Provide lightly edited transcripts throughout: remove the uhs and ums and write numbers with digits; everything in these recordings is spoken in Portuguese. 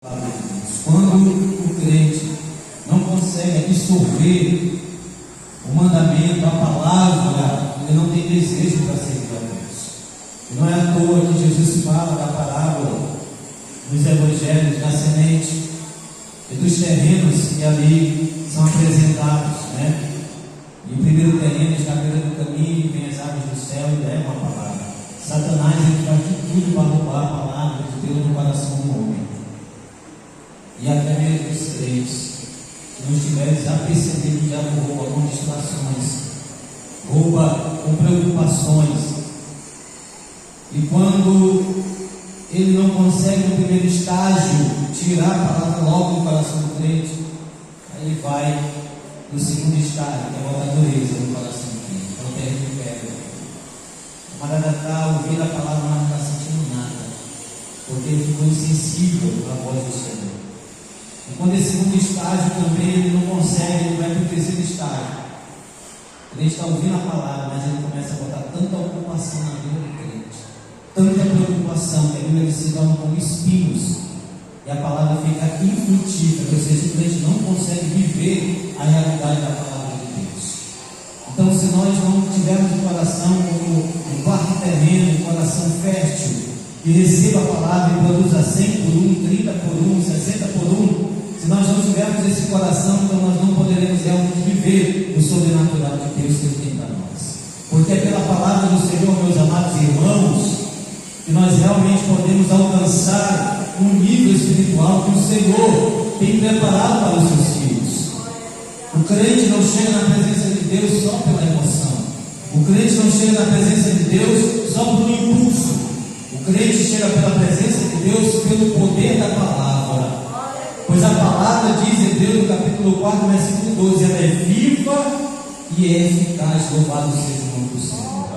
Quando o crente não consegue absorver o mandamento, a palavra, ele não tem desejo para servir a Deus. E não é à toa que Jesus fala da parábola dos evangelhos da semente e dos terrenos que ali são apresentados, né? E o primeiro terreno está à beira do caminho, e vem as aves do céu e levam a palavra. Satanás faz de tudo para roubar a palavra de Deus no coração do homem. E até mesmo os crentes, se não estiveres a perceber que o diabo rouba com distrações, rouba com preocupações, e quando ele não consegue no primeiro estágio tirar a palavra logo do coração do crente, aí ele vai no segundo estágio, que é a dureza do coração do crente, é o terreno de pedra. O camarada está ouvindo a palavra, mas não está sentindo nada, porque ele ficou insensível à voz do Senhor. E quando esse segundo estágio também ele não consegue, ele vai para o terceiro estágio. Ele está ouvindo a palavra, mas ele começa a botar tanta ocupação na vida do crente, tanta preocupação, que a Bíblia se torna como espinhos, e a palavra fica infrutífera, ou seja, o crente não consegue viver a realidade da palavra de Deus. Então, se nós não tivermos um coração como um quarto terreno, um coração fértil, que receba a palavra e produza 100 por 1, 30 por 1, 60 por 1, se nós não tivermos esse coração, então nós não poderemos realmente viver o sobrenatural de Deus que Ele tem para nós. Porque é pela palavra do Senhor, meus amados irmãos, que nós realmente podemos alcançar um nível espiritual que o Senhor tem preparado para os seus filhos. O crente não chega na presença de Deus só pela emoção. O crente não chega na presença de Deus só por um impulso. O crente chega pela presença de Deus pelo poder da palavra. Pois a palavra diz em Hebreus, no capítulo 4, versículo 12, ela é viva e é eficaz, louvado seja o nome do Senhor.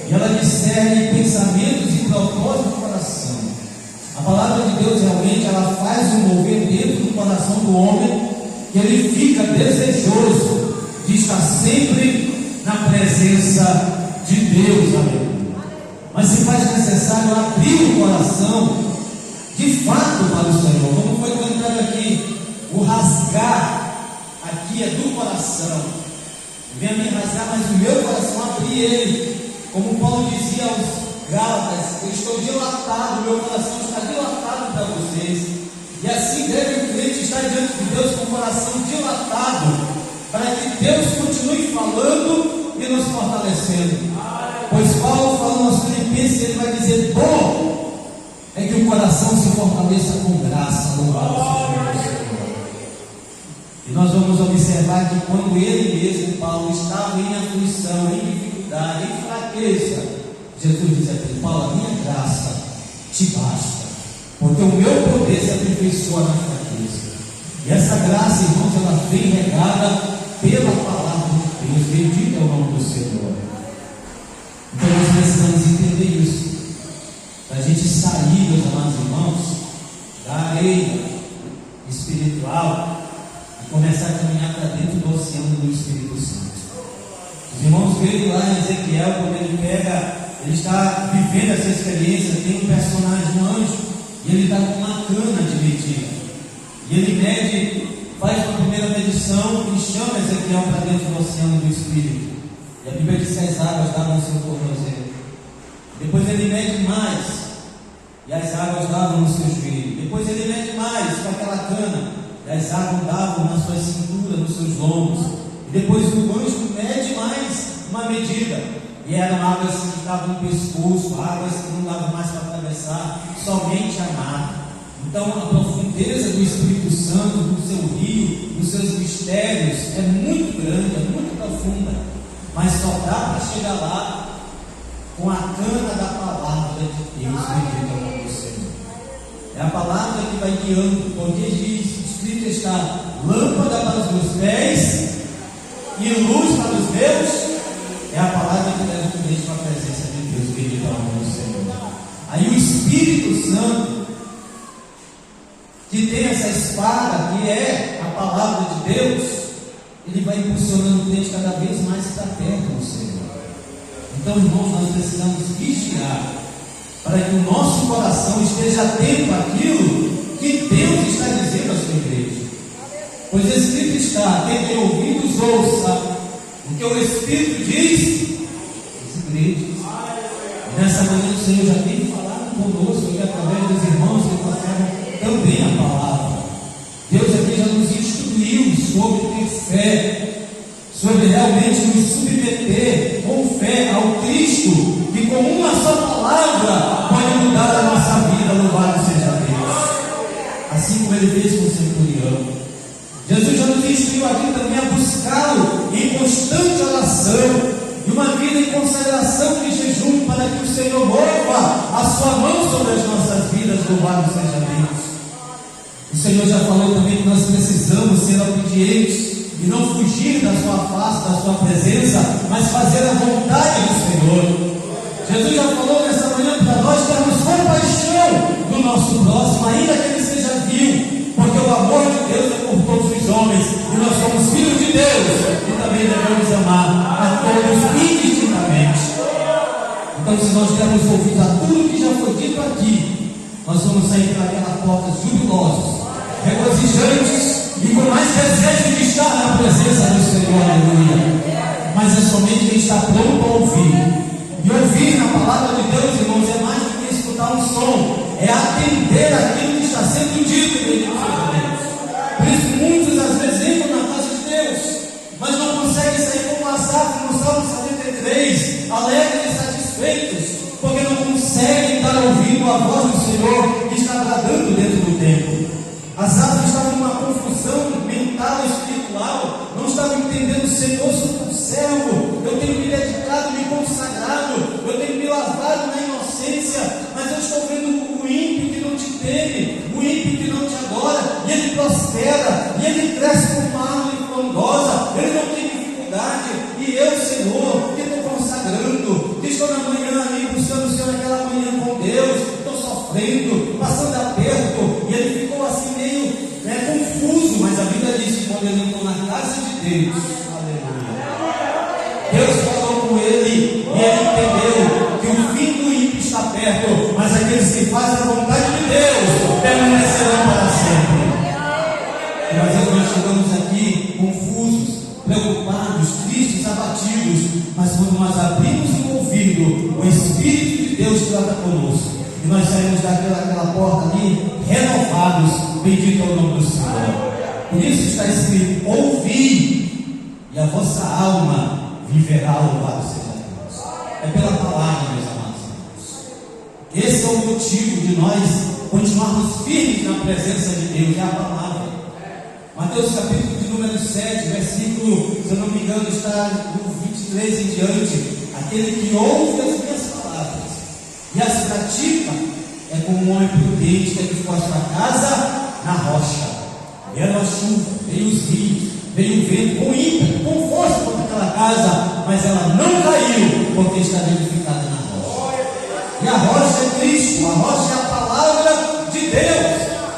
E ela discerne pensamentos e propósitos do coração. A palavra de Deus realmente ela faz um mover dentro do coração do homem, que ele fica desejoso de estar sempre na presença de Deus, aleluia. Mas se faz necessário abrir o coração de fato para o Senhor, como foi cantado aqui, o rasgar aqui é do coração, vem a me rasgar, mas o meu coração abrir ele, como Paulo dizia aos Gálatas, eu estou dilatado, meu coração está dilatado para vocês, e assim deve o crente estar diante de Deus com o coração dilatado, para que Deus continue falando e nos fortalecendo, pois Paulo falando aos Filipenses, ele vai dizer, bom é que o coração se fortaleça com graça, louvado seja o Senhor. E nós vamos observar que quando ele mesmo, Paulo, estava em aflição, em dificuldade, em fraqueza, Jesus diz a ele, Paulo, a minha graça te basta, porque o meu poder se aperfeiçoa na fraqueza. E essa graça, irmãos, ela vem regada pela palavra de Deus, bendito é o nome do Senhor. Então nós precisamos entender isso, para a gente sair, meus amados irmãos, da areia espiritual e começar a caminhar para dentro do oceano do Espírito Santo. Os irmãos veem lá em Ezequiel, quando ele está vivendo essa experiência, tem um personagem, um anjo, e ele está com uma cana de medida, e ele mede, faz uma primeira medição e chama Ezequiel para dentro do oceano do Espírito, e a Bíblia diz que as águas davam no seu tornozelo. Depois ele mede mais, e as águas davam no seu joelho. Depois ele mede mais com aquela cana, e as águas davam na sua cintura, nos seus lombos. E depois o anjo mede mais uma medida, e eram águas que estavam no pescoço, águas que não davam mais para atravessar, somente a mar. Então a profundeza do Espírito Santo, do seu rio, dos seus mistérios, é muito grande, é muito profunda, mas só dá para chegar lá com a cana da palavra de Deus, bendito é o nome do Senhor. É a palavra que vai guiando, porque diz, escrito está, lâmpada para os meus pés e luz para os meus. É a palavra que leva o crente para a presença de Deus, bendito é o nome do Senhor. Aí o Espírito Santo, que tem essa espada, que é a palavra de Deus, ele vai impulsionando o crente cada vez mais para perto do Senhor. Então, irmãos, nós precisamos vigiar para que o nosso coração esteja atento àquilo que Deus está dizendo à sua igreja. Pois escrito está: quem tem ouvidos ouça o que o Espírito diz às igrejas. Nessa manhã o Senhor já tem falado conosco aqui através dos irmãos que passaram também a palavra. Deus aqui já nos instruiu sobre ter fé, sobre realmente nos submeter com fé ao Cristo, que com uma só palavra pode mudar a nossa vida. Louvado seja Deus. Assim como Ele fez com o centurião. Jesus já nos instruiu aqui também a buscá-lo em constante oração e uma vida em consagração de jejum, para que o Senhor mova a sua mão sobre as nossas vidas. Louvado seja Deus. O Senhor já falou também que nós precisamos ser obedientes e não fugir da sua face, da sua presença, mas fazer a vontade do Senhor. Jesus já falou nessa manhã para nós termos compaixão do nosso próximo, ainda que ele seja vil, porque o amor de Deus é por todos os homens, e nós somos filhos de Deus, e também devemos amar a todos indistintamente. Então, se nós dermos ouvido a tudo que já foi dito aqui, nós vamos sair pelaquela porta jubilosos, regozijantes e com mais desejo de estar na presença do Senhor. Aleluia. Mas é somente quem está pronto a ouvir. E ouvir na palavra de Deus, irmãos, é mais do que escutar um som, é atender aquilo que está sendo dito. Por isso muitos às vezes entram na casa de Deus, mas não conseguem sair como Asaf no Salmo 73, alegres e satisfeitos, porque não conseguem estar ouvindo a voz do Senhor que está bradando dentro do templo. Asaf estava numa confusão mental, espiritual, não estava entendendo: Senhor, sou teu servo, eu tenho me dedicado, me consagrado, eu tenho me lavado na inocência, mas eu estou vendo o ímpio que não te teme, o ímpio que não te adora, e ele prospera, e ele cresce como uma árvore frondosa, ele não tem dificuldade, e eu, Senhor, que estou consagrando, que estou na manhã ali buscando o Senhor naquela manhã com Deus, estou sofrendo, passando aperto, e ele ficou assim meio confuso, mas a Bíblia diz que quando ele entrou na casa de Deus, aleluia, Deus falou com ele, e ele entendeu que o fim do ímpio está perto, mas aqueles que fazem a vontade de Deus permanecerão para sempre. E às vezes nós chegamos aqui confusos, preocupados, tristes, abatidos, mas quando nós abrimos o ouvido, o Espírito de Deus trata conosco, e nós saímos daquela porta ali renovados. Bendito é o nome do Senhor. Por isso está escrito: ouvi, e a vossa alma viverá. Louvado seja Deus. É pela palavra, meus amados irmãos. Esse é o motivo de nós continuarmos firmes na presença de Deus, é a palavra. Mateus capítulo de número 7, versículo, se eu não me engano, está do 23 em diante: aquele que ouve as minhas palavras e as pratica é como um homem prudente que edificou a sua casa na rocha. Vieram a chuva, veio os rios, veio o vento com ímpeto, com força contra aquela casa, mas ela não caiu, porque estava edificada na rocha. E a rocha é Cristo, a rocha é a palavra de Deus.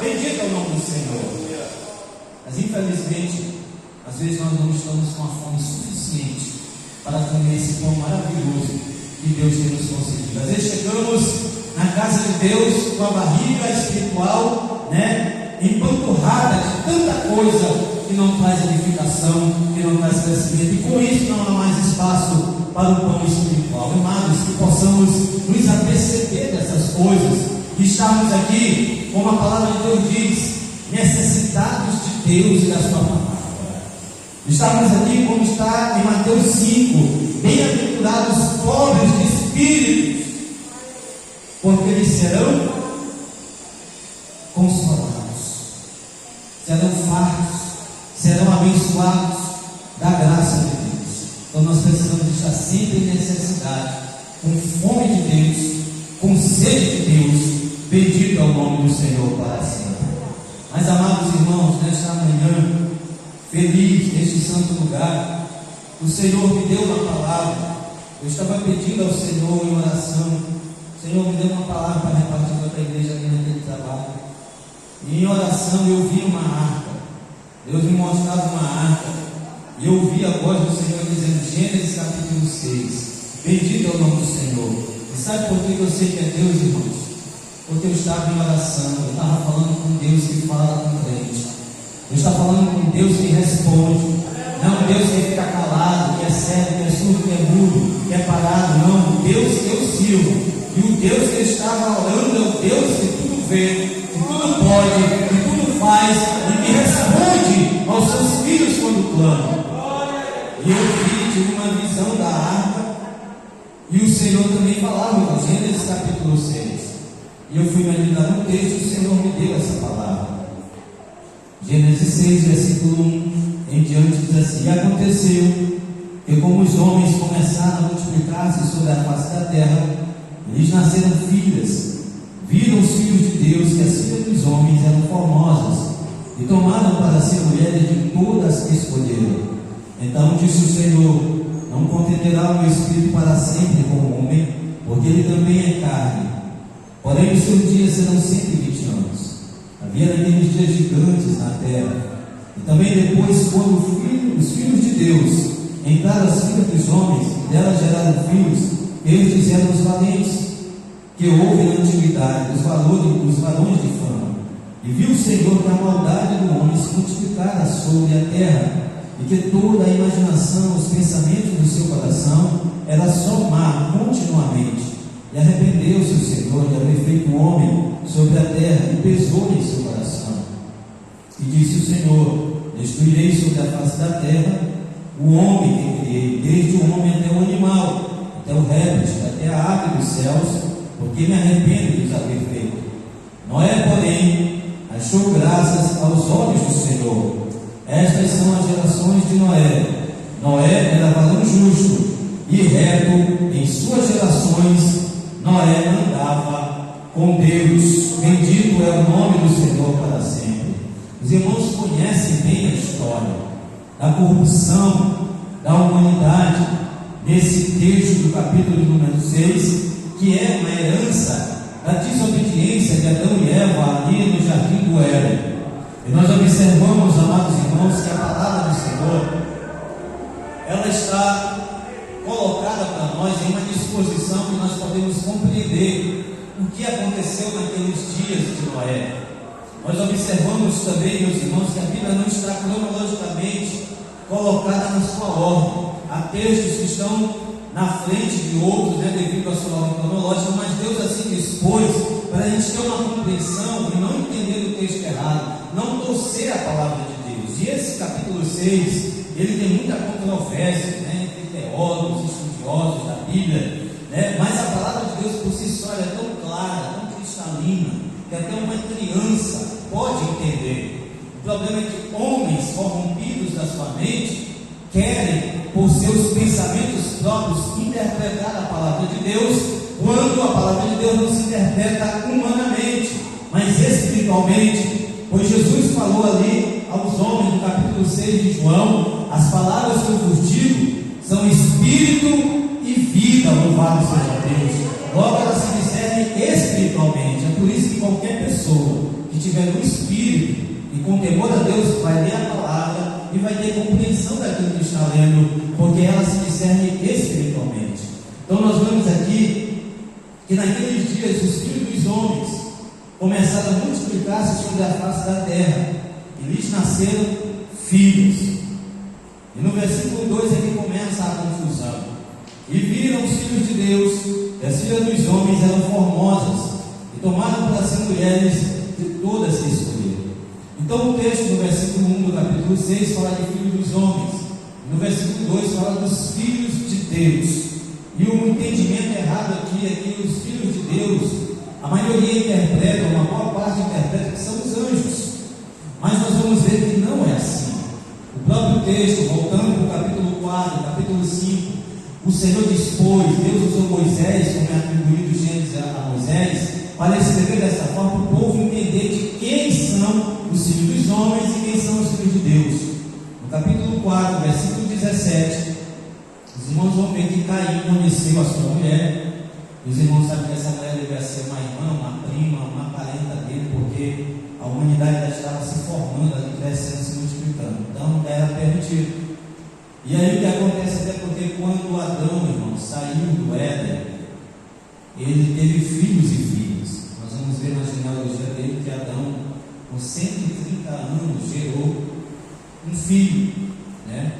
Bendito é o nome do Senhor. Mas infelizmente, às vezes nós não estamos com a fome suficiente para comer esse pão maravilhoso que Deus tem nos concedido. Às vezes chegamos na casa de Deus com a barriga espiritual, empanturrada de tanta coisa que não traz edificação, que não traz crescimento, e com isso não há mais espaço para o pão espiritual. Amados, que possamos nos aperceber dessas coisas e estarmos aqui, como a palavra de Deus diz, necessitados de Deus e da sua palavra. Estamos aqui como está em Mateus 5: bem-aventurados pobres de espírito, porque eles serão consolados, serão fartos, serão abençoados da graça de Deus. Então nós precisamos estar sempre em necessidade, com fome de Deus, com sede de Deus. Bendito é o nome do Senhor para sempre. Mas, amados irmãos, nesta manhã feliz, neste santo lugar, o Senhor me deu uma palavra. Eu estava pedindo ao Senhor em oração: Senhor, me dê uma palavra para repartir com a tua igreja aqui naquele trabalho. E em oração eu vi uma arca. Deus me mostrava uma arca. E eu ouvi a voz do Senhor dizendo, Gênesis capítulo 6: bendito é o nome do Senhor. E sabe por que eu sei que é Deus, irmãos? porque eu estava em oração, eu estava falando com Deus que fala com crente. Eu estava falando com Deus que responde. Não Deus que fica calado, que é cego, que é surdo, que é mudo, que é parado. Não, o Deus que eu sirvo. E o Deus que eu estava orando é o Deus que tudo vê, que tudo pode, que tudo faz e que responde aos seus filhos quando clamam. E eu tive uma visão da arca, e o Senhor também falava em Gênesis capítulo 6. E eu fui meditar no texto e o Senhor me deu essa palavra. Gênesis 6, versículo 1 em diante diz assim: E aconteceu que, como os homens começaram a multiplicar-se sobre a face da terra, lhes nasceram filhas. Viram os filhos de Deus que as filhas dos homens eram formosas, e tomaram para si mulheres de todas que escolheram. Então disse o Senhor: Não contenderá o meu espírito para sempre com o homem, porque ele também é carne. Porém os seus dias serão 120 anos. Havia naqueles dias gigantes na terra. E também depois, quando os filhos de Deus entraram as filhas dos homens, e delas geraram filhos, estes eram os valentes que houve na antiguidade, os varões de fama. E viu o Senhor que a maldade do homem se multiplicara sobre a terra, e que toda a imaginação, os pensamentos do seu coração era só má continuamente. E arrependeu-se o Senhor de haver feito o homem sobre a terra, e pesou em seu coração. E disse o Senhor: Destruirei sobre a face da terra o homem que criei, desde o homem até o animal, até o réptil, até a ave dos céus, porque me arrependo de os haver feito. Noé, porém, achou graças aos olhos do Senhor. Estas são as gerações de Noé. Noé era varão justo e reto em suas gerações. Noé andava com Deus. Bendito é o nome do Senhor para sempre. Os irmãos conhecem bem a história da corrupção da humanidade nesse texto do capítulo número 6, que é uma herança da desobediência de Adão e Eva ali no jardim do Éden. E nós observamos, amados irmãos, que a palavra do Senhor, ela está colocada para nós em uma disposição que nós podemos compreender o que aconteceu naqueles dias de Noé. Nós observamos também, meus irmãos, que a Bíblia não está cronologicamente colocada na sua ordem. Há textos que estão na frente de outros, devido à sua ordem cronológica, mas Deus assim dispôs para a gente ter uma compreensão e não entender o texto errado, não torcer a palavra de Deus. E esse capítulo 6, ele tem muita controvérsia, entre teólogos, estudiosos da Bíblia, mas a palavra de Deus por si só é tão clara, tão cristalina, que até uma criança pode entender. O problema é que homens corrompidos da sua mente querem, por seus pensamentos próprios, interpretar a palavra de Deus, quando a palavra de Deus não se interpreta humanamente, mas espiritualmente. Pois Jesus falou ali aos homens no capítulo 6 de João: as palavras que eu vos digo são espírito e vida, louvado seja Deus. Logo elas se discernem espiritualmente. É por isso que qualquer pessoa que tiver no espírito e com temor a Deus vai ler a palavra e vai ter compreensão daquilo que está lendo, porque ela se discerne espiritualmente. Então nós vemos aqui que naqueles dias os filhos dos homens começaram a multiplicar-se sobre a face da terra, e lhes nasceram filhos. E no versículo 2 é que começa a confusão. E viram os filhos de Deus que as filhas dos homens eram formosas, e tomaram para si mulheres de todas que escolheram. Então o texto no versículo 1 do capítulo 6 fala de filhos dos homens, no versículo 2 fala dos filhos de Deus. E o entendimento errado aqui é que os filhos de Deus, a maioria interpreta, uma boa parte interpreta que são os anjos, mas nós vamos ver que não é assim. O próprio texto, voltando para o capítulo 4, capítulo 5, o Senhor dispôs, Deus usou Moisés, como é atribuído Gênesis a Moisés, para escrever dessa forma para o povo entender de quem são os filhos dos homens e quem são os filhos de Deus. No capítulo 4, versículo 17, os irmãos vão ver que Caim conheceu a sua mulher. Os irmãos sabem que essa mulher devia ser uma irmã, uma prima, uma parenta dele, porque a humanidade já estava se formando, crescendo, se multiplicando. Então era permitido. E aí o que acontece até porque quando Adão, irmão, saiu do Éden, ele teve filhos e filhas. Nós vamos ver genealogia dele, que Adão, com 130 anos, gerou um filho, né?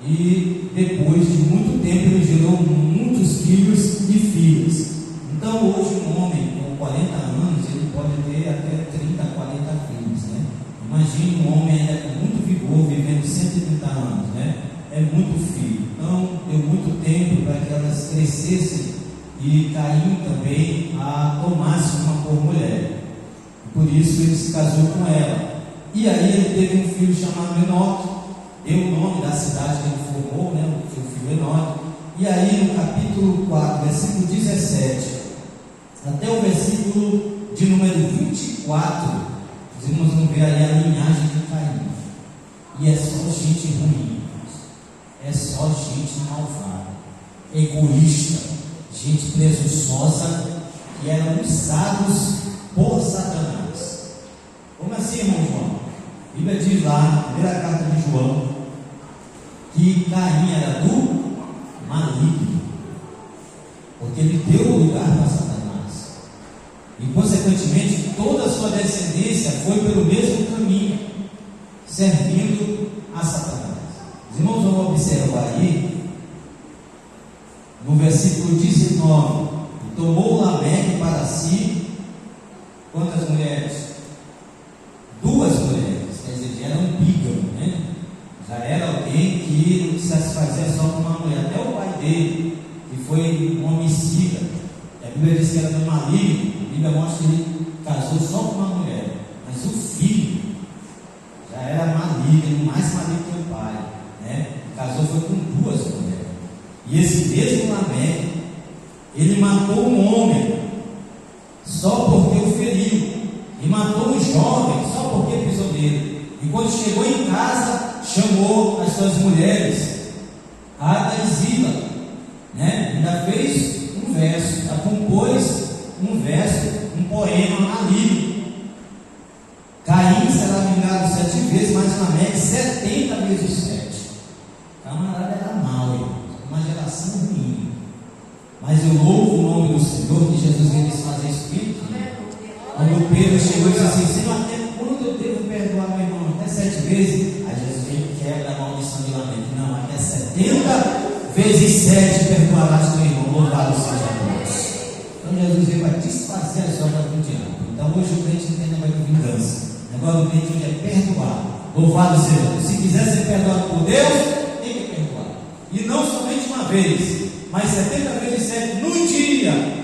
E depois de muito tempo ele gerou muitos filhos e filhas. Então hoje um homem com 40 anos, ele pode ter até 30, 40 filhos, né? Imagine um homem ainda com muito vigor, vivendo 130 anos, né? É muito filho. Então deu muito tempo para que elas crescessem e Caim também a tomasse uma por mulher. Por isso ele se casou com ela. E aí ele teve um filho chamado Enoque, deu o nome da cidade que ele formou, né? O seu filho Enoque. E aí no capítulo 4, versículo 17 até o versículo de número 24, os irmãos vão ver aí a linhagem de Caim. E é só gente ruim, é só gente malvada, egoísta, gente presunçosa, que eram usados por Satanás. Como assim, irmão João? A Bíblia diz lá, na primeira carta de João, que Caim era do maligno, porque ele deu lugar para Satanás. E consequentemente toda a sua descendência foi pelo mesmo caminho, servindo a Satanás. Os irmãos vão observar aí no versículo 19: e tomou Lameque para si quantas mulheres? 2 mulheres, quer dizer, já era um bígamo, né? Já era alguém que se satisfazia só com uma mulher. Até o pai dele, que foi um homicida, a Bíblia diz que era do maligno. A Bíblia mostra que ele casou só com uma mulher, mas o filho já era maligno, mais maligno que o pai, né? Casou foi com 2 mulheres. E esse mesmo Lameque, ele matou um homem só porque o feriu, e matou um jovem só porque pisou nele. E quando chegou em casa, chamou as suas mulheres, Ada e Zila, né? Ainda fez um verso, já compôs um verso, um poema maligno. Caim será vingado 7 vezes, mas Lameque 70 vezes 7. Camarada era mau, uma geração ruim. Mas eu louvo o nome do Senhor, que Jesus veio fazer isso aqui. Quando Pedro chegou e disse assim: Senhor, até quando eu devo perdoar meu irmão? Até 7 vezes? Aí Jesus veio e quebra a maldição de Lameque. Não, até 70 vezes 7 perdoarás teu irmão. Louvado seja Deus. Então Jesus veio para desfazer as obras do diabo. Então hoje o crente não tem negócio de vingança. O negócio do crente é perdoar. Louvado seja Deus. Se quiser ser perdoado por Deus, tem que perdoar. E não somente uma vez, mas 70 vezes 7 no dia.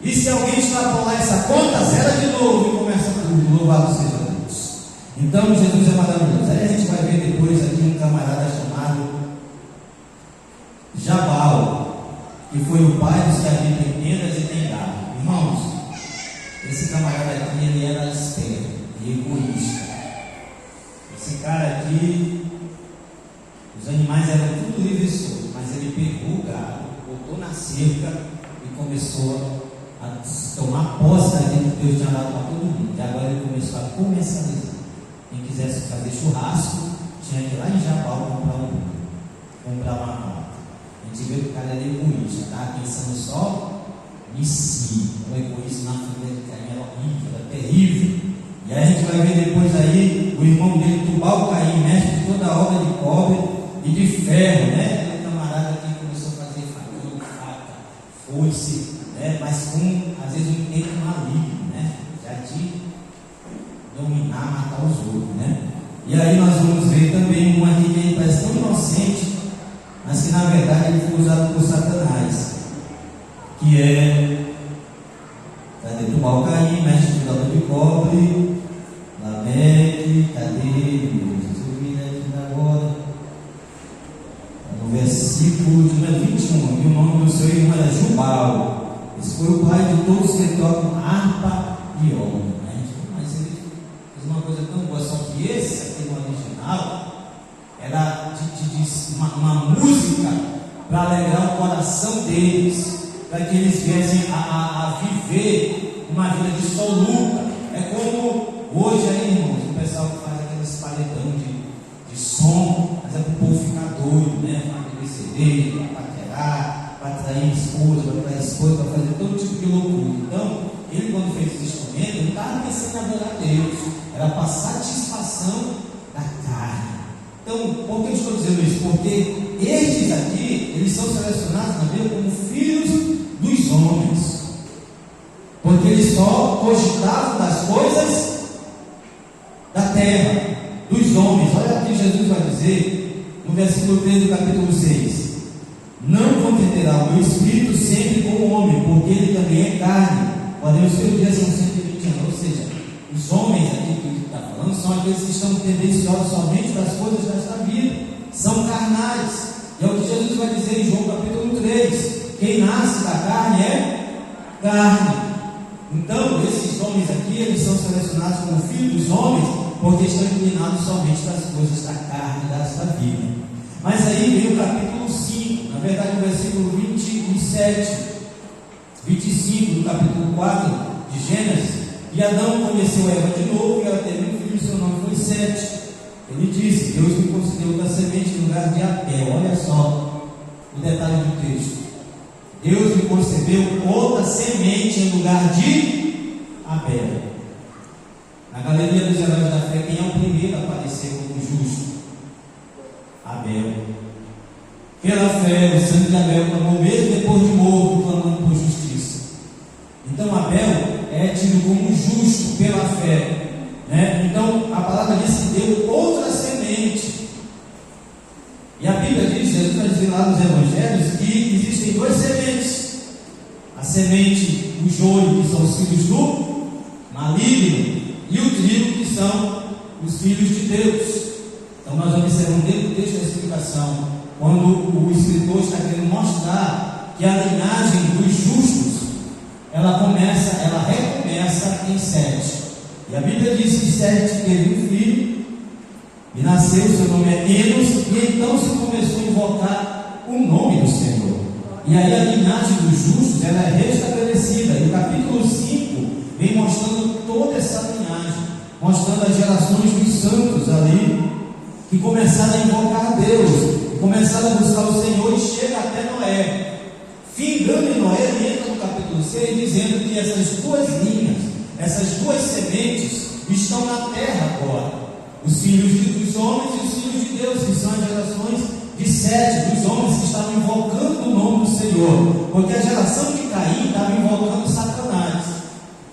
E se alguém extrapolar essa conta, zera de novo e começa tudo. Louvado seja Deus. Então Jesus é maravilhoso. Aí a gente vai ver depois aqui um camarada chamado Jabal, que foi o pai dos que habitam em tendas e tem gado. Irmãos, esse camarada aqui, ele era esperto e egoísta. Esse cara aqui, os animais eram tudo livre e solto, mas ele pegou o gado, botou na cerca e começou a tomar posse daquilo que Deus tinha dado para todo mundo. E agora ele começou a comercializar. Quem quisesse fazer churrasco, tinha que ir lá em Jabal comprar uma vaca. A gente vê que o cara era egoísta, estava pensando só em si. O egoísmo na família de Caim era horrível, era terrível. E aí a gente vai ver depois aí o irmão dele, Tubal Caim, mestre de toda a obra de cobre e de ferro, né? Aquele camarada que começou a fazer facão, faca, foice, né? Mas com, às vezes, um intento maligno, né? Já de dominar, matar os outros, né? E aí nós vamos ver também um aqui que ele parece tão inocente, mas que na verdade ele foi usado por Satanás, que é Tubal Caim, mestre de obra de cobre, Lameque, cadê ele? Jesus vira aqui agora. No versículo de 21, que o nome do seu irmão era Jubal. Esse foi o pai de todos que tocam harpa e órgão. Mas ele fez uma coisa tão boa, só que esse aqui no original era uma música para alegrar o coração deles, para que eles viessem a viver uma vida dissoluta. É como hoje aí, irmãos, o pessoal que faz aqueles paredão de som, mas é para o povo ficar doido, né? Para beber cerveja, para paquerar, para atrair esposa, para fazer todo tipo de loucura. Então, ele quando fez esse instrumento, ele não estava sem adorar a Deus, era para satisfação da carne. Então, por que eu estou dizendo isso? Porque estes aqui, eles são selecionados na Bíblia como filhos dos homens, porque eles só cogitavam das coisas da terra, dos homens. Olha o que Jesus vai dizer no versículo 3 do capítulo 6: não contenderá o meu espírito sempre com o homem, porque ele também é carne, porém os seus dias são 120 anos. Ou seja, os homens aqui que ele está falando são aqueles que estão tendenciosos somente das coisas desta vida, são carnais. E é o que Jesus vai dizer em João capítulo 3: quem nasce da carne é carne. Então, esses homens aqui, eles são selecionados como filhos dos homens, porque estão inclinados somente das coisas da carne, desta vida. Mas aí vem o capítulo 5, na verdade o versículo 27, 25 do capítulo 4 de Gênesis. E Adão conheceu Eva de novo, e ela teve um filho, seu nome foi Sete. Ele disse: Deus me concedeu da semente no lugar de Abel. Olha só o detalhe do texto: Deus me concedeu outra semente em lugar de Abel. Na galeria dos heróis da fé, quem é o primeiro a aparecer como justo? Abel. Pela fé, o sangue de Abel clamou mesmo depois de morto, clamando por justiça. Então Abel é tido como justo pela fé, né? Então a palavra diz que deu outra semente. E a Bíblia diz, Jesus vai dizer lá nos Evangelhos, que existem duas sementes: a semente, o joio, que são os filhos do maligno, e o trigo, que são os filhos de Deus. Então nós observamos dentro do texto da explicação, quando o escritor está querendo mostrar que a linhagem dos justos, ela recomeça em Sete. E a Bíblia diz que Sete teve um filho, e nasceu, seu nome é Enos, e então se começou a invocar o nome do Senhor. E aí a linhagem dos justos, ela é restabelecida. E o capítulo 5 vem mostrando toda essa linhagem, mostrando as gerações dos santos ali, que começaram a invocar a Deus, começaram a buscar o Senhor, e chega até Noé. Findando em Noé, ele entra no capítulo 6 dizendo que essas duas linhas, essas duas sementes estão na terra agora: os filhos dos homens e os filhos de Deus, que são as gerações de Sete, dos homens que estavam invocando o nome do Senhor, porque a geração de Caim estava invocando Satanás,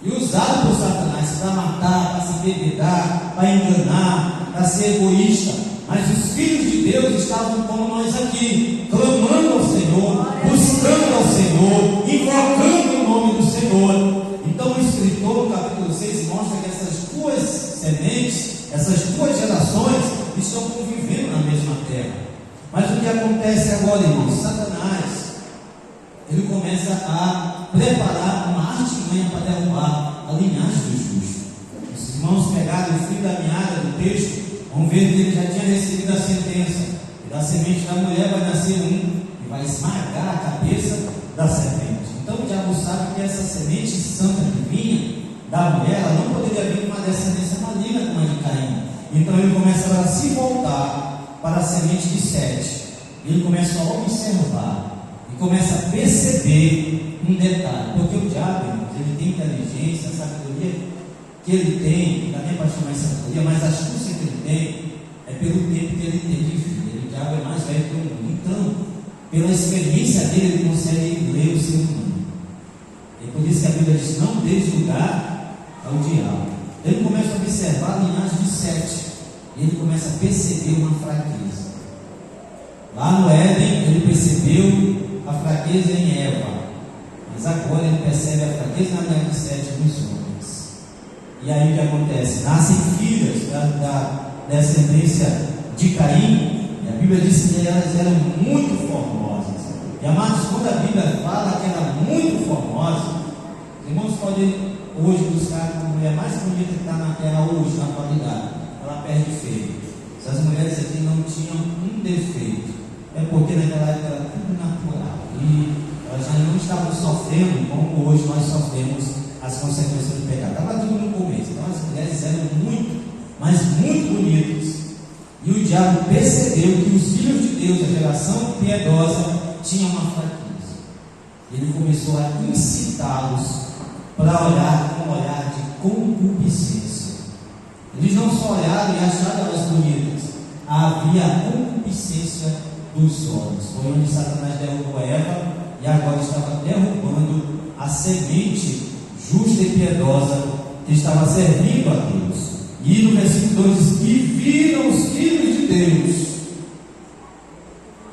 e usado por Satanás para matar, para se embebedar, para enganar, para ser egoísta. Mas os filhos de Deus estavam como nós aqui, clamando ao Senhor, buscando ao Senhor, invocando o nome do Senhor. Então o escritor, no capítulo 6, mostra que essas duas sementes, essas duas gerações estão convivendo na mesma terra. Mas o que acontece agora, irmãos? Satanás, ele começa a preparar uma artimanha para derrubar a linhagem dos justos. Os irmãos pegaram o fim da meada do texto, vão ver que ele já tinha recebido a sentença: e da semente da mulher vai nascer um, e vai esmagar a cabeça da serpente. Então o diabo sabe que essa semente santa que vinha da mulher, ela não poderia vir com uma descendência maligna como a de Caim. Então ele começa a se voltar para a semente de Sete. Ele começa a observar e começa a perceber um detalhe, porque o diabo, irmãos, ele tem inteligência, sabedoria que ele tem, não dá nem para chamar de sabedoria, mas a astúcia que ele tem é pelo tempo que ele tem de vida. O diabo é mais velho que o mundo. Então, pela experiência dele, ele consegue ler o ser humano. E por isso que a Bíblia diz: não dê lugar ao diabo. Ele começa a observar a linhagem de Sete, e ele começa a perceber uma fraqueza. Lá no Éden, ele percebeu a fraqueza em Eva, mas agora ele percebe a fraqueza na linhagem de Sete nos homens. E aí o que acontece? Nascem filhas da descendência de Caim, e a Bíblia diz que elas eram muito formosas. E amados, quando a Bíblia fala que era muito formosa, os irmãos podem hoje buscar a mulher mais bonita que está na terra hoje, na atualidade, ela perde feio. Se as mulheres aqui não tinham um defeito, é porque naquela época era tudo natural, e elas já não estavam sofrendo como hoje nós sofremos as consequências do pecado. Estava tudo no começo. Então as mulheres eram muito, mas muito bonitas. E o diabo percebeu que os filhos de Deus, a geração piedosa, tinham uma fraqueza. Ele começou a incitá-los para olhar com um olhar de concupiscência. Eles não só olharam e acharam elas bonitas, havia concupiscência dos olhos. Foi onde Satanás derrubou Eva e agora estava derrubando a semente justa e piedosa que estava servindo a Deus. E no versículo 2 diz: e viram os filhos de Deus.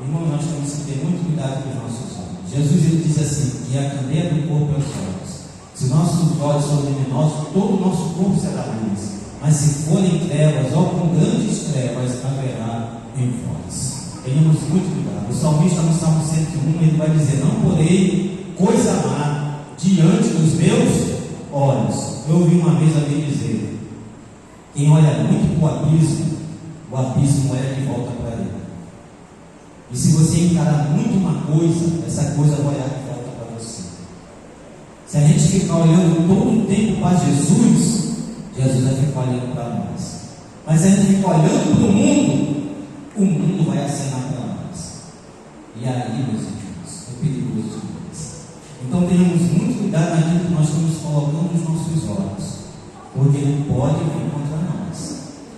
Irmão, nós temos que ter muito cuidado com os nossos olhos. Jesus ele diz assim: que a candeia do corpo é os olhos. Se nossos olhos são luminosos, todo o nosso corpo será luz. Mas se forem trevas, ou com grandes trevas, haverá em vós. Tenhamos muito cuidado. O salmista no Salmo 101, ele vai dizer: não porei coisa má diante dos meus olhos. Eu ouvi uma vez alguém dizer: quem olha muito para o abismo olha de volta para ele. E se você encarar muito uma coisa, essa coisa vai olhar de volta para você. Se a gente ficar olhando todo o tempo para Jesus, Jesus vai ficar olhando para nós. Mas se a gente ficar olhando para o mundo vai acenar para nós. E aí, meus irmãos, é perigoso demais. Então tenhamos muito cuidado naquilo que nós estamos colocando nos nossos olhos, porque ele pode vir contra nós.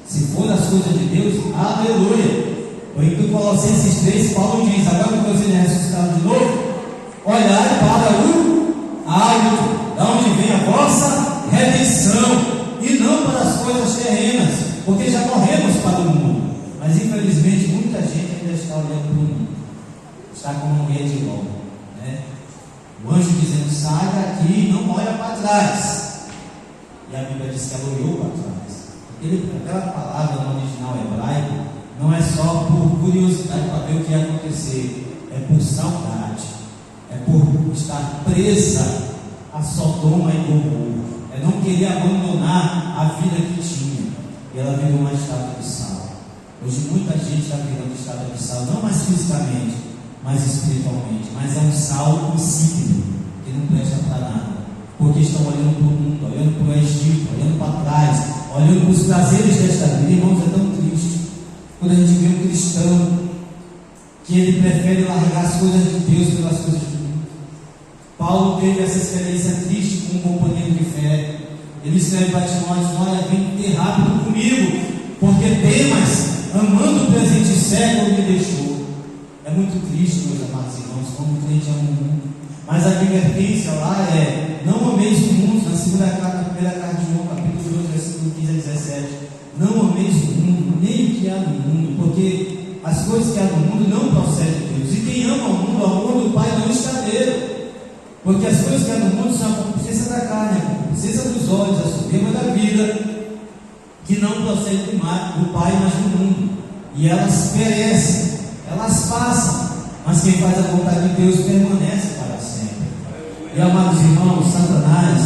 Se for das coisas de Deus, aleluia. Por isso, em Colossenses 3, Paulo diz: agora que vocês ressuscitaram de novo, olhai para o alto, da onde vem a vossa redenção, e não para as coisas terrenas, porque já morremos para o mundo. Mas infelizmente muita gente ainda está olhando para o mundo, está com uma mulher de lobo, né? O anjo dizendo: sai daqui, não olha para trás. E a Bíblia diz que ela olhou para trás. Aquela palavra no original hebraico não é só por curiosidade para ver o que ia acontecer, é por saudade, é por estar presa a Sodoma e Gomorra, é não querer abandonar a vida que tinha. E ela virou uma estátua de sal. Hoje muita gente está virando estátua de sal, não mais fisicamente, mas espiritualmente. Mas é um sal insípido, que não presta para nada, porque estão olhando para o mundo, olhando para o Egito, olhando para trás, olhando para os prazeres desta vida. Irmãos, é tão triste quando a gente vê um cristão que ele prefere largar as coisas de Deus pelas coisas do mundo. Paulo teve essa experiência triste com um companheiro de fé. Ele escreve para Timóteo: olha, vem ter rápido comigo, porque Demas, amando o presente século, me deixou. É muito triste, meus amados irmãos, quando o crente ama o mundo. Mas a advertência lá é: não ameis o mundo. Na primeira carta de João, capítulo 2, versículo 15 a 17. Não ameis o mundo, nem o que há no mundo, porque as coisas que há no mundo não procedem de Deus. E quem ama o mundo, o amor do Pai não está nele. Porque as coisas que há no mundo são a concupiscência da carne, a concupiscência dos olhos, a soberba da vida, que não procede do Pai, mas do mundo. E elas perecem, elas passam, mas quem faz a vontade de Deus permanece para sempre. E amados irmãos, Satanás,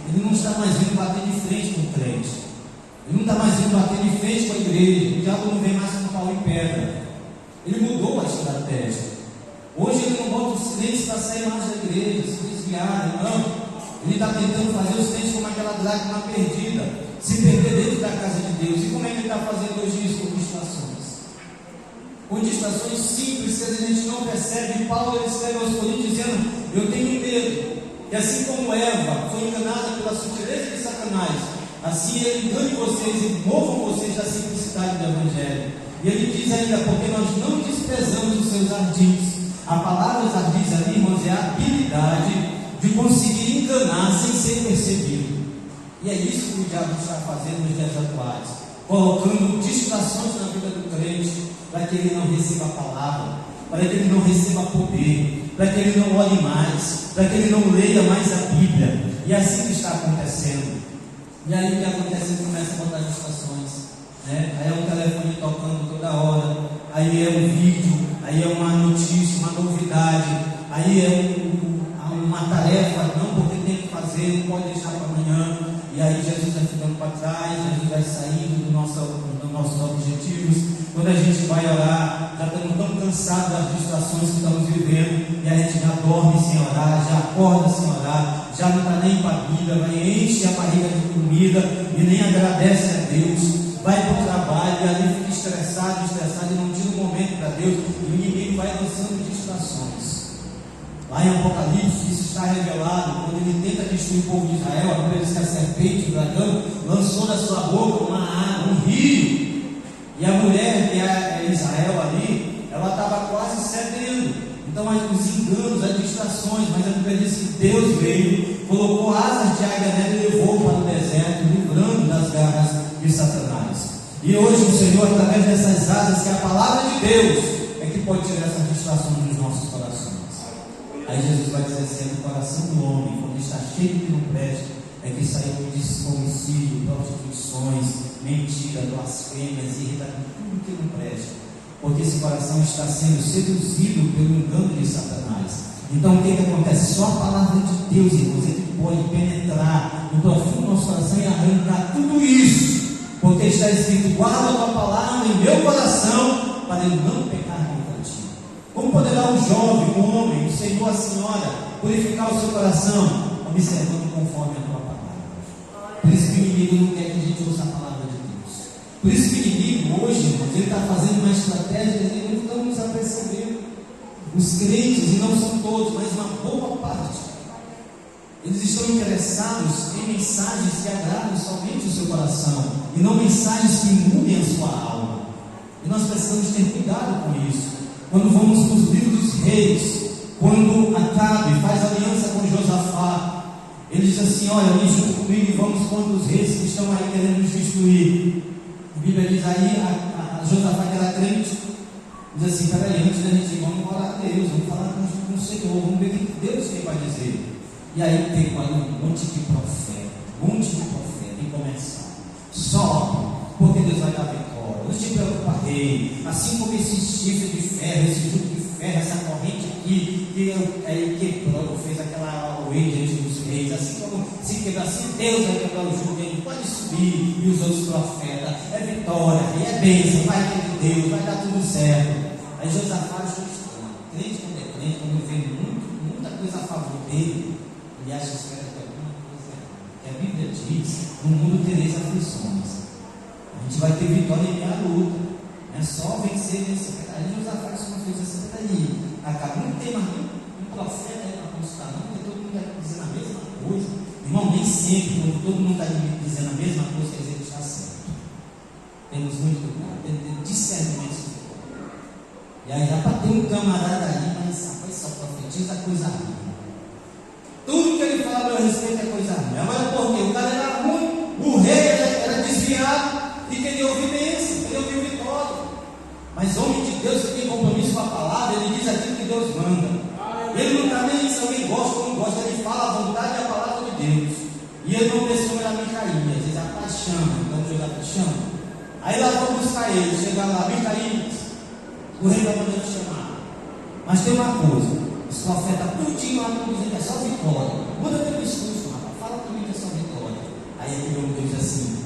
ele não está mais vindo bater de frente com o crente. Ele não está mais vindo bater de frente com a igreja. O diabo não vem mais com pau e pedra. Ele mudou a estratégia. Hoje ele não bota os crentes para sair mais da igreja, se desviarem, não. Ele está tentando fazer os crentes como aquela dracma perdida, se perder dentro da casa de Deus. E como é que ele está fazendo hoje isso? Com distrações. Com distrações simples que a gente não percebe. Paulo ele escreve aos Coríntios dizendo: eu tenho medo. E assim como Eva foi enganada pela sutileza de Satanás, assim ele engane vocês e movam vocês da simplicidade do Evangelho. E ele diz ainda: porque nós não desprezamos os seus ardis. A palavra ardis ali, irmãos, é a habilidade de conseguir enganar sem ser percebido. E é isso que o diabo está fazendo nos dias atuais, colocando distrações na vida do crente, para que ele não receba a palavra, para que ele não receba poder, para que ele não ore mais, para que ele não leia mais a Bíblia. E é assim que está acontecendo. E aí o que acontece? Ele começa a botar distrações, né? Aí é um telefone tocando toda hora, aí é um vídeo, aí é uma notícia, uma novidade, aí é uma tarefa, não, porque tem que fazer, não pode deixar para amanhã. E aí Jesus vai ficando para trás, Jesus vai saindo dos nossos objetivos. Quando a gente vai orar, já estamos tão cansados das distrações que estamos vivendo, e a gente já dorme sem orar, já acorda sem orar, já não está nem para a Bíblia, vai enche a barriga de comida e nem agradece a Deus, vai para o trabalho e ali fica estressado e não tira um momento para Deus, e o inimigo vai lançando distrações. Lá em Apocalipse, isso está revelado, quando ele tenta destruir o povo de Israel, a Bíblia diz que a serpente, o dragão, lançou da sua boca uma água, um rio, e a mulher, que é Israel ali, ela estava quase cedendo. Então, os enganos, as distrações, mas a Bíblia diz que Deus veio, colocou asas de águia nela e levou para o deserto, livrando das garras de Satanás. E hoje o Senhor, através dessas asas, que é a palavra de Deus, é que pode tirar essas distrações dos nossos corações. Aí Jesus vai dizer assim: o coração do homem, quando está cheio de que não presta, é que saiu de homicídio, prostituições, mentira, blasfêmias, irrita com tudo que não presta. Porque esse coração está sendo seduzido pelo engano de Satanás. Então o que acontece? Só a palavra de Deus, irmãos, é que pode penetrar no profundo do nosso coração e arrancar tudo isso. Porque está escrito: guarda a tua palavra em meu coração, para ele não pecar contra ti. Como poderá um jovem, um homem, um senhor, a senhora, purificar o seu coração? Observando conforme a tua palavra. Por isso que o inimigo não quer que a gente ouça a palavra de Deus. Por isso que o inimigo hoje, irmãos, ele está fazendo uma estratégia que não estamos a perceber. Os crentes, e não são todos, mas uma boa parte, eles estão interessados em mensagens que agradam somente o seu coração, e não mensagens que mudem a sua alma. E nós precisamos ter cuidado com isso. Quando vamos para os livros dos reis, quando Acabe faz aliança com Josafá, ele diz assim: olha, vem junto comigo e vamos contra os reis que estão aí querendo nos destruir. A Bíblia diz aí, a Josafá, que era crente, diz assim: peraí, antes da gente ir, vamos orar a Deus, vamos falar com o Senhor, vamos ver o que Deus tem para dizer. E aí tem aí um monte de profeta, e começar. Sobe, porque Deus vai dar vitória. Não te preocupa, rei. Assim como esse chifre de ferro, esse jugo de ferro, essa corrente aqui, que quebrou, fez aquela orelha diante dos reis. Assim como se quebrar, assim Deus vai quebrar o jugo, ele pode subir. E os outros profetas, é vitória, é bênção, vai ter de Deus, vai dar tudo certo. Aí Josafá já está, crente quando é crente, quando vê muita coisa a favor dele, ele acha que espera que alguma coisa é. A Bíblia diz: no mundo tereis aflições. A gente vai ter vitória em meia luta. Não é só vencer. Aí Josafá não fez assim: peraí, acaba, não tem mais um profeta aí para consultar, não, porque todo mundo está dizendo a mesma coisa. Irmão, nem sempre, quando todo mundo está dizendo a mesma coisa, quer dizer que está certo. Temos muito cuidado, temos que ter discernimento. E aí já para ter um camarada ali, mas rapaz, só profetiza coisa ruim. Tudo que ele fala a meu respeito é coisa ruim. Agora porque o cara era ruim, o rei era desviado, e queria ouvir bênção, queria ouvir vitória. Mas homem de Deus que tem compromisso com a palavra, ele diz aquilo que Deus manda. Ele não está nem se alguém gosta ou não gosta, ele fala a vontade e a palavra de Deus. E ele não pensou na Micaías, ele diz: rapaz, chama, então jogar para chama. Aí lá vão buscar ele, chegar lá: Micaías, o rei vai mandando chamar. Mas tem uma coisa: os profetas tudinho lá estão dizendo que é só vitória. Muda teu discurso, rapaz, fala comigo que é só vitória. Aí aquele homem diz assim: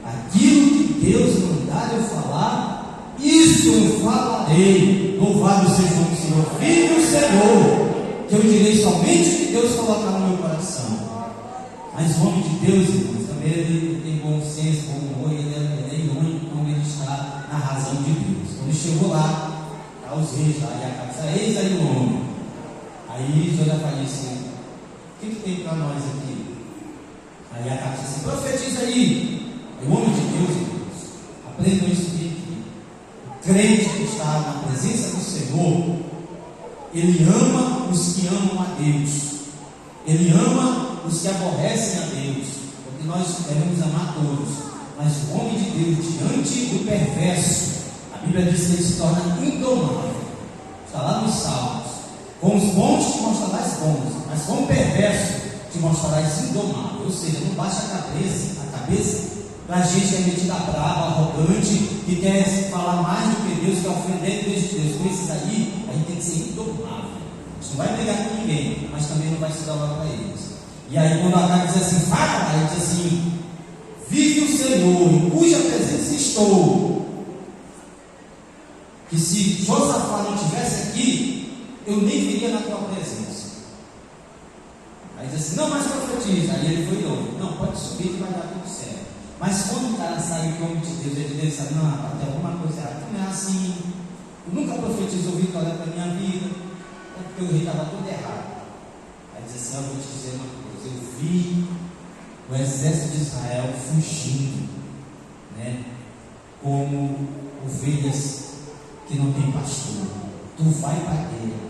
aquilo que Deus mandar eu falar, isso eu falarei. Louvado seja o nome do Senhor. Vive o Senhor, que eu direi somente o que Deus colocar no meu coração. Mas o homem de Deus, irmãos, também ele tem bom senso, bom humor, ele é irônico, então ele está na razão de Deus. Quando ele chegou lá, os reis lá, e a casa, eis aí o homem. Aí Josafá disse: o que tem para nós aqui? Aí a casa disse: profetiza aí. O homem de Deus, irmãos, aprendam isso aqui. O crente que está na presença do Senhor, ele ama os que amam a Deus, ele ama os que aborrecem a Deus, porque nós devemos amar todos. Mas o homem de Deus, diante do perverso, a Bíblia diz que ele se torna indomável. Está lá nos Salmos: com os bons te mostrarás bons, mas com o perverso te mostrarás indomável. Ou seja, não baixa a cabeça para a gente que é metida brava, arrogante, que quer falar mais do que Deus, que ofender Deus de Deus. Com esses aí, a gente tem que ser indomável. A gente não vai brigar com ninguém, mas também não vai se dar lá para eles. E aí quando a cara diz assim: fala, ele diz assim: vive o Senhor, em cuja presença estou, que se Josafá não estivesse aqui, eu nem viria na tua presença. Aí diz assim: não, mas profetiza. Aí ele foi louco: não, pode subir que vai dar tudo certo. Mas quando o cara sai do homem de Deus, ele diz: não, rapaz, tem alguma coisa errada. Não é assim. Eu nunca profetizou vitória para a minha vida. É porque o rei estava todo errado. Aí diz assim: eu vou te dizer uma coisa, eu vi o exército de Israel fugindo, né, como ovelhas que não tem pastor. Tu vai para a guerra,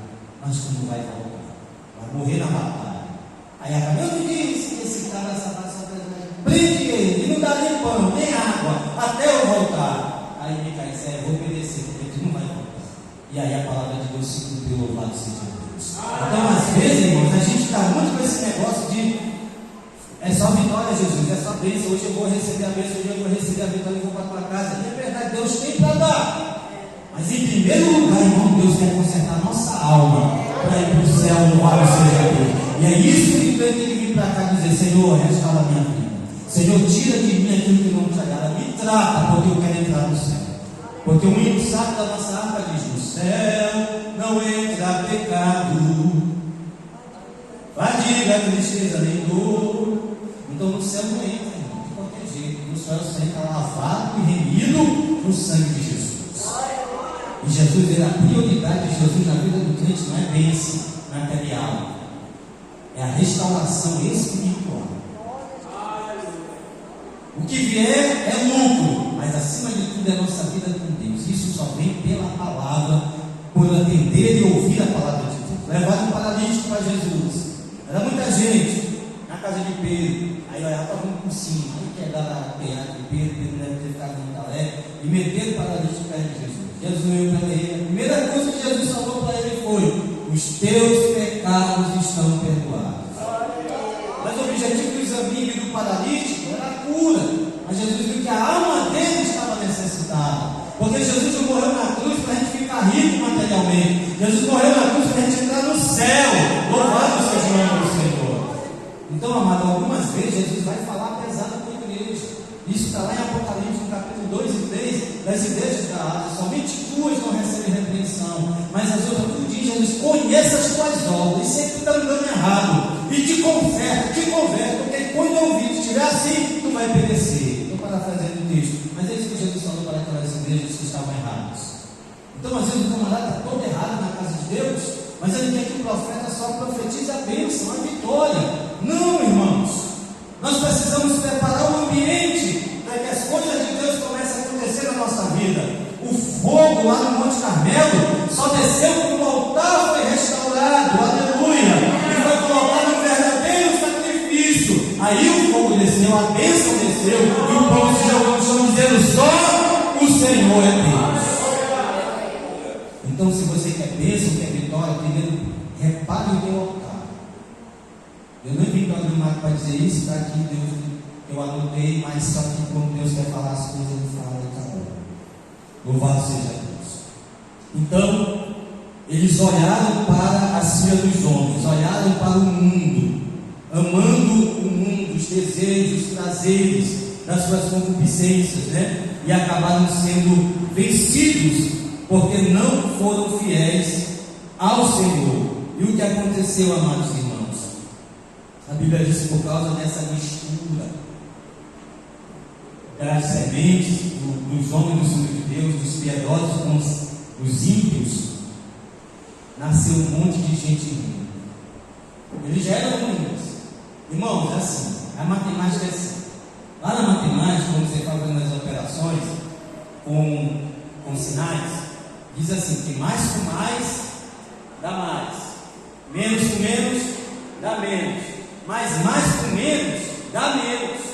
mas tu não vai voltar, vai morrer na batalha. Aí a eu te disse que esse cara, essa nação, prende ele, não dá nem pão, nem água, até eu voltar. Aí Micael disse: eu vou obedecer, porque tu não vai voltar. E aí a palavra de Deus se cumpriu, louvado seja Deus. Então, às vezes, irmãos, a gente está muito com esse negócio de é só vitória, Jesus, é só bênção. Hoje eu vou receber a bênção, hoje eu vou receber a vitória e vou para a tua casa. E é verdade, Deus tem para dar. Mas em primeiro lugar, irmão, Deus quer consertar a nossa alma para ir para o céu, louvado seja Deus. E é isso que eu tenho que vir para cá dizer: Senhor, restaura a minha vida. Senhor, tira de mim aquilo que não te agrada. Me trata, porque eu quero entrar no céu. Porque o hino sábio da nossa harpa diz: no céu não entra pecado, fadiga, tristeza nem dor. Então no céu não entra, irmão, de qualquer jeito. No céu você entra lavado e remido no sangue de Jesus. E Jesus, a prioridade de Jesus na vida do crente não é bênção material, é a restauração espiritual. O que vier é lucro, mas acima de tudo é a nossa vida com Deus. Isso só vem pela palavra, por atender e ouvir a palavra de Deus. Levaram um paralítico para Jesus. Era muita gente na casa de Pedro. Aí olhava para um cursinho, aí que é dar a piada de Pedro, Pedro deve ter ficado muito alegre, e meteram o paralítico perto de Jesus. Jesus veio para ele. A primeira coisa que Jesus falou para ele foi: os teus pecados estão perdoados. Mas o objetivo do exame do paralítico era a cura. Mas Jesus viu que a alma dele estava necessitada. Porque Jesus não morreu na cruz para a gente ficar rico materialmente. Jesus morreu na cruz para a gente entrar no céu. Louvado seja o nome do Senhor. Então, amado, algumas vezes Jesus vai falar pesado com a igreja. Isso está lá em Apocalipse, no capítulo 2 e 3, das igrejas da Ásia. Somente duas não recebem repreensão, mas as outras tudo diz: Jesus, conheça as tuas obras, e sei que tu está andando errado, e te converte, porque quando eu ouvir, se estiver assim, tu vai perecer. Estou parafraseando o texto, mas é isso que Jesus falou para aquelas igrejas que estavam erradas. Então, às vezes o camarada está todo errado na casa de Deus, mas ele quer que o profeta só profetize a bênção, a vitória. Não, irmãos, nós precisamos preparar o ambiente para que as coisas de Deus comecem a acontecer na nossa vida. O fogo lá no Monte Carmelo só desceu quando o altar foi restaurado, aleluia, e foi colocado um verdadeiro sacrifício. Aí o fogo desceu, a bênção desceu, e o povo se jogou no chão dizendo: só o Senhor é Deus. Então, se você quer bênção, quer vitória, primeiro repare o teu altar. Eu não vim para o mar para dizer isso, está aqui Deus, eu anotei, mas só que quando Deus quer falar as coisas, Ele fala e acabou. Louvado seja Deus. Então, eles olharam para a cima dos homens, olharam para o mundo, amando o mundo, os desejos, os prazeres das suas concupiscências, né? E acabaram sendo vencidos, porque não foram fiéis ao Senhor. E o que aconteceu, amados irmãos? A Bíblia diz: por causa dessa mistura das sementes dos homens do Senhor de Deus, dos piedosos com os ímpios, nasceu um monte de gente ruim. Eles já eram ruins. Irmãos, é assim, a matemática é assim. Lá na matemática, quando você está fazendo as operações com sinais, diz assim, que mais com mais dá mais, menos com menos dá menos, mas mais com menos dá menos.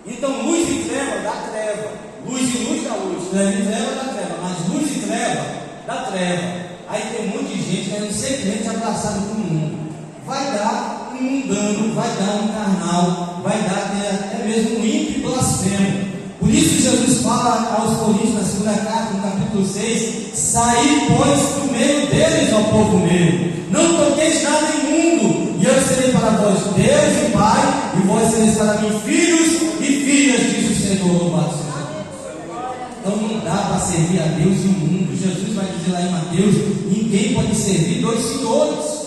Então luz e treva dá treva, luz e luz dá luz, treva e treva dá treva, mas luz e treva dá treva. Aí tem um monte de gente querendo ser crente abraçado com o mundo. Vai dar um mundano, vai dar um carnal, vai dar até mesmo um ímpio blasfemo. Por isso Jesus fala aos Coríntios na segunda carta, no capítulo 6: saí, pois, do meio deles, ó povo meu, não toqueis nada imundo, e eu serei para vós Deus e Pai, e vós sereis para mim filhos e filhas, diz o Senhor, louvado seja Deus. Então não dá para servir a Deus e o mundo. Jesus vai dizer lá em Mateus: ninguém pode servir dois senhores,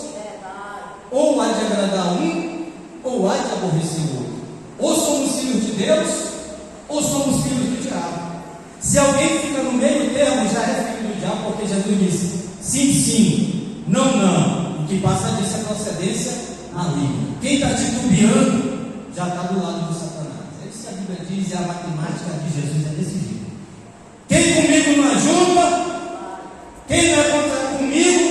ou há de agradar um, ou há de aborrecer o outro. Ou somos filhos de Deus, ou somos filhos do diabo. Se alguém fica no meio termo, já é filho do diabo, porque Jesus disse sim, sim, não, não. O que passa disso é procedência maligna. Quem está titubeando já está do lado de Satanás. É isso que a Bíblia diz, e a matemática de Jesus é desse jeito. Quem comigo não ajuda, quem não é contra comigo,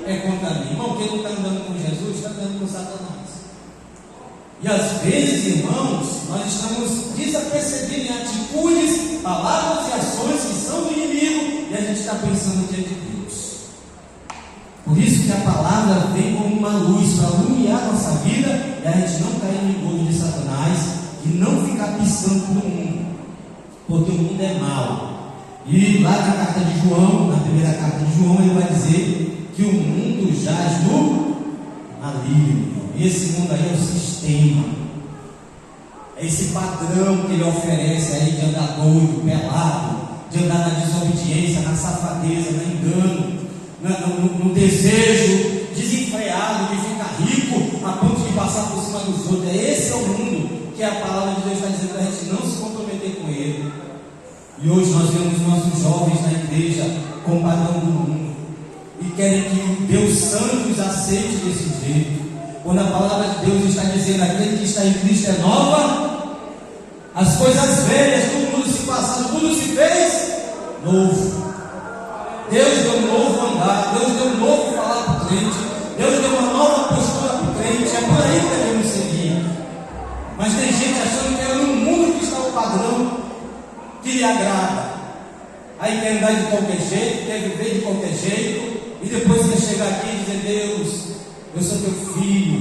é contra mim. Irmão, quem não está andando com Jesus, está andando com Satanás. E às vezes, irmãos, nós estamos desapercebendo em atitudes, palavras e ações que são do inimigo, e a gente está pensando que é de Deus. Por isso que a palavra vem como uma luz para iluminar a nossa vida, e a gente não cair no engodo de Satanás, e não ficar pisando para o mundo, porque o mundo é mau. E lá na carta de João, na primeira carta de João, ele vai dizer que o mundo jaz no maligno. E esse mundo aí é o sistema, é esse padrão que ele oferece aí de andar doido, pelado, de andar na desobediência, na safadeza, no engano, no desejo desenfreado de ficar rico a ponto de passar por cima dos outros. Esse é o mundo que a palavra de Deus está dizendo para a gente não se comprometer com ele. E hoje nós vemos nossos jovens na igreja com o padrão do mundo e querem que Deus Santo os aceite desse jeito. Quando a palavra de Deus está dizendo: aquele que está em Cristo é nova, as coisas velhas, tudo se passaram, tudo se fez novo. Deus deu um novo andar, Deus deu um novo falar para o crente, Deus deu uma nova postura para o crente. É por aí que devemos seguir. Mas tem gente achando que é no mundo que está o padrão que lhe agrada. Aí quer andar de qualquer jeito, quer viver de qualquer jeito, e depois quer chegar aqui e dizer: Deus, eu sou teu filho,